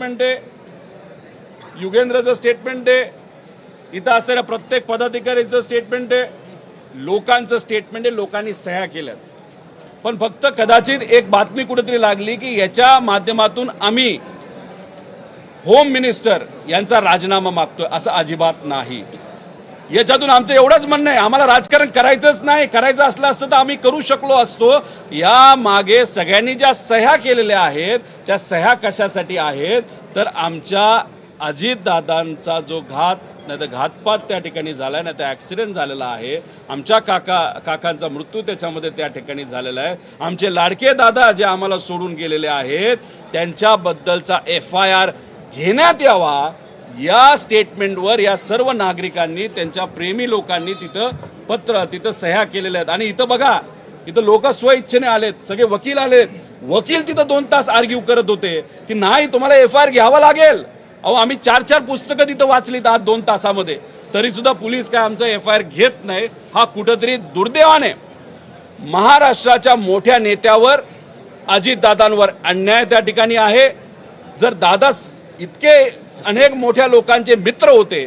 Statement आहे, युगेंद्रचं statement आहे, इथं असलेल्या प्रत्येक पदाधिकाऱ्याचं स्टेटमेंट आहे, लोकांचं स्टेटमेंट आहे, लोकांनी सह्या केल्यात. पण फक्त कदाचित एक बातमी कुठेतरी लागली की याच्या माध्यमातून आम्ही होम मिनिस्टर यांचा राजीनामा मागतोय. असं अजिबात नाही. याच्यातून आमचं एवढंच म्हणणं आहे, आम्हाला राजकारण करायचंच नाही. करायचं असलं असतं तर आम्ही करू शकलो असतो. या मागे सगळ्यांनी ज्या सह्या केलेल्या आहेत त्या सह्या कशासाठी आहेत तर आमच्या अजितदादांचा जो नाही तर घातपात त्या ठिकाणी झालाय, नाही तर ॲक्सिडेंट झालेला आहे. आमच्या काकांचा मृत्यू त्याच्यामध्ये त्या ठिकाणी झालेला आहे. आमचे लाडके दादा जे आम्हाला सोडून गेलेले आहेत त्यांच्याबद्दलचा FIR घेण्यात यावा. या स्टेटमेंटवर या सर्व नागरिकांनी, त्यांच्या प्रेमी लोकांनी तिथं सह्या केलेल्या आहेत. आणि इथं बघा, इथं लोक स्वइच्छेने आलेत, सगळे वकील आलेत. वकील तिथं 2 तास आर्ग्यू करत होते की नाही तुम्हाला FIR घ्यावा लागेल. अहो आम्ही 4 पुस्तकं तिथं वाचलीत आज 2 तासामध्ये, तरी सुद्धा पोलीस काय आमचा FIR घेत नाही. हा कुठंतरी दुर्दैवाने महाराष्ट्राच्या मोठ्या नेत्यावर, अजितदादांवर अन्याय त्या ठिकाणी आहे. जर दादा इतके अनेक मोठ्या लोकांचे मित्र होते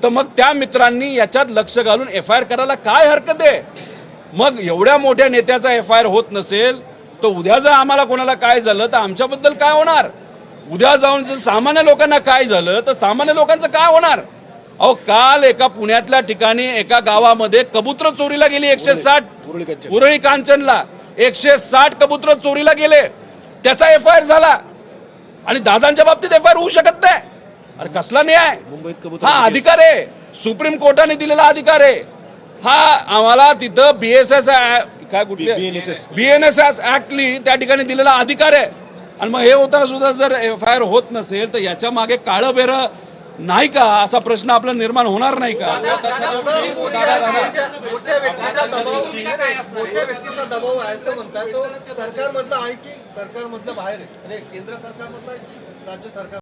तर मग त्या मित्रांनी याच्यात लक्ष घालून FIR करायला काय हरकत आहे. मग एवढ्या मोठ्या नेत्याचा FIR होत नसेल तर उद्या जर आम्हाला कोणाला काय झालं तर आमच्याबद्दल काय होणार. उद्या जाऊन जर सामान्य लोकांना काय झालं तर सामान्य लोकांचं काय होणार. अहो काल एका पुण्यातल्या ठिकाणी एका गावामध्ये कबूतर चोरीला गेली. 160 उरळी कांचनला 160 कबूतर चोरीला गेले. त्याचा FIR झाला आणि दादांच्या बाबतीत FIR होऊ शकत नाही. अरे कसला न्याय. मुंबईत हा अधिकार आहे, सुप्रीम कोर्टाने दिलेला अधिकार आहे. हा आम्हाला तिथं BSS काय कुठली BNSS ऍक्टली त्या ठिकाणी दिलेला अधिकार आहे. आणि मग हे होताना सुद्धा जर FIR होत नसेल तर याच्या मागे काळं बेरं नाही का असा प्रश्न आपला निर्माण होणार नाही का. मोठ्या व्यक्तीचा दबाव आहे असं म्हणतात. तो सरकारमधला आहे की सरकारमधलं बाहेर आहे, केंद्र सरकारमधला आहे की राज्य सरकार.